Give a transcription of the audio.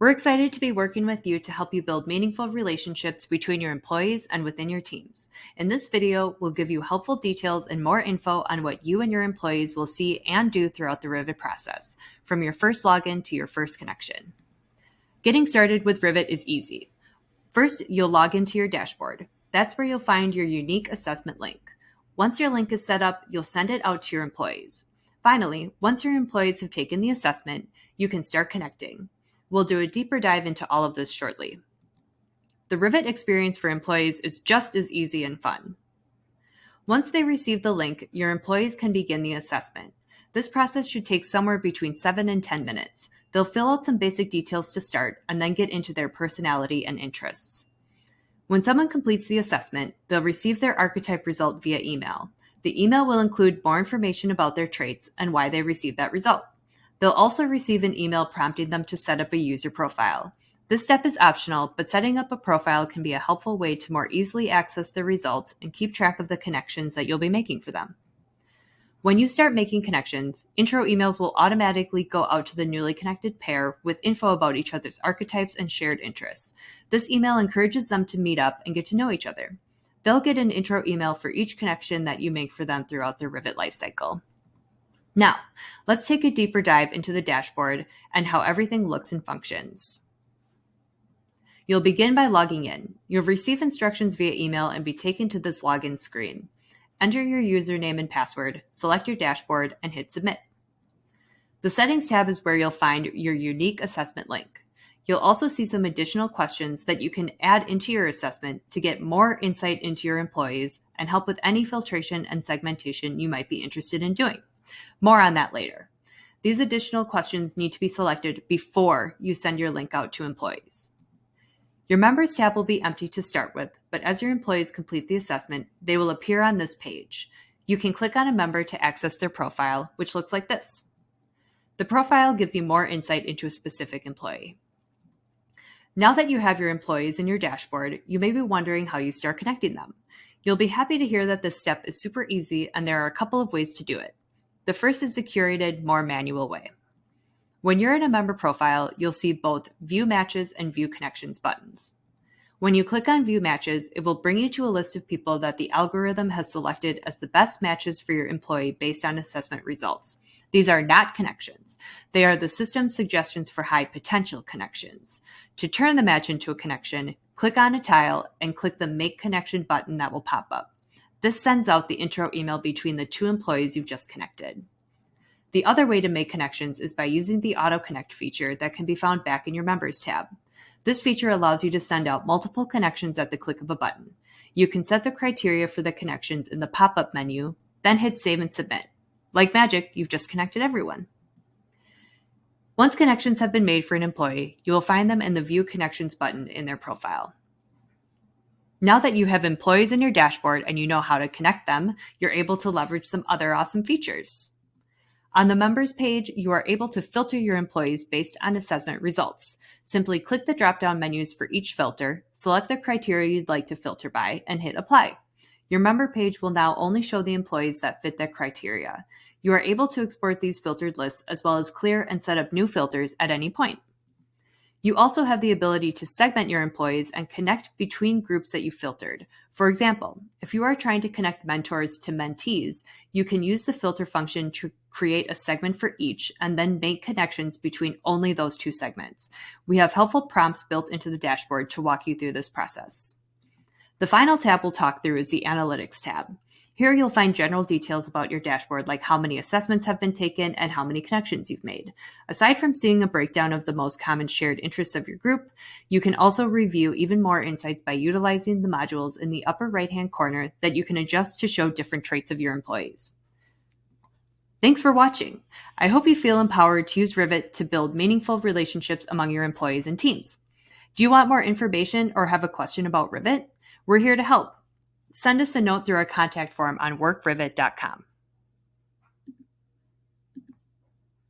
We're excited to be working with you to help you build meaningful relationships between your employees and within your teams. In this video, we'll give you helpful details and more info on what you and your employees will see and do throughout the Rivet process, from your first login to your first connection. Getting started with Rivet is easy. First, you'll log into your dashboard. That's where you'll find your unique assessment link. Once your link is set up, you'll send it out to your employees. Finally, once your employees have taken the assessment, you can start connecting. We'll do a deeper dive into all of this shortly. The Rivet experience for employees is just as easy and fun. Once they receive the link, your employees can begin the assessment. This process should take somewhere between 7 and 10 minutes. They'll fill out some basic details to start and then get into their personality and interests. When someone completes the assessment, they'll receive their archetype result via email. The email will include more information about their traits and why they received that result. They'll also receive an email prompting them to set up a user profile. This step is optional, but setting up a profile can be a helpful way to more easily access the results and keep track of the connections that you'll be making for them. When you start making connections, intro emails will automatically go out to the newly connected pair with info about each other's archetypes and shared interests. This email encourages them to meet up and get to know each other. They'll get an intro email for each connection that you make for them throughout their Rivet lifecycle. Now, let's take a deeper dive into the dashboard and how everything looks and functions. You'll begin by logging in. You'll receive instructions via email and be taken to this login screen. Enter your username and password, select your dashboard, and hit Submit. The Settings tab is where you'll find your unique assessment link. You'll also see some additional questions that you can add into your assessment to get more insight into your employees and help with any filtration and segmentation you might be interested in doing. More on that later. These additional questions need to be selected before you send your link out to employees. Your Members tab will be empty to start with, but as your employees complete the assessment, they will appear on this page. You can click on a member to access their profile, which looks like this. The profile gives you more insight into a specific employee. Now that you have your employees in your dashboard, you may be wondering how you start connecting them. You'll be happy to hear that this step is super easy and there are a couple of ways to do it. The first is the curated, more manual way. When you're in a member profile, you'll see both View Matches and View Connections buttons. When you click on View Matches, it will bring you to a list of people that the algorithm has selected as the best matches for your employee based on assessment results. These are not connections. They are the system's suggestions for high potential connections. To turn the match into a connection, click on a tile and click the Make Connection button that will pop up. This sends out the intro email between the two employees you've just connected. The other way to make connections is by using the Auto Connect feature that can be found back in your Members tab. This feature allows you to send out multiple connections at the click of a button. You can set the criteria for the connections in the pop-up menu, then hit Save and Submit. Like magic, you've just connected everyone. Once connections have been made for an employee, you will find them in the View Connections button in their profile. Now that you have employees in your dashboard and you know how to connect them, you're able to leverage some other awesome features. On the Members page, you are able to filter your employees based on assessment results. Simply click the drop-down menus for each filter, select the criteria you'd like to filter by, and hit Apply. Your member page will now only show the employees that fit that criteria. You are able to export these filtered lists as well as clear and set up new filters at any point. You also have the ability to segment your employees and connect between groups that you filtered. For example, if you are trying to connect mentors to mentees, you can use the filter function to create a segment for each and then make connections between only those two segments. We have helpful prompts built into the dashboard to walk you through this process. The final tab we'll talk through is the Analytics tab. Here you'll find general details about your dashboard, like how many assessments have been taken and how many connections you've made. Aside from seeing a breakdown of the most common shared interests of your group, you can also review even more insights by utilizing the modules in the upper right-hand corner that you can adjust to show different traits of your employees. Thanks for watching. I hope you feel empowered to use Rivet to build meaningful relationships among your employees and teams. Do you want more information or have a question about Rivet? We're here to help. Send us a note through our contact form on workrivet.com.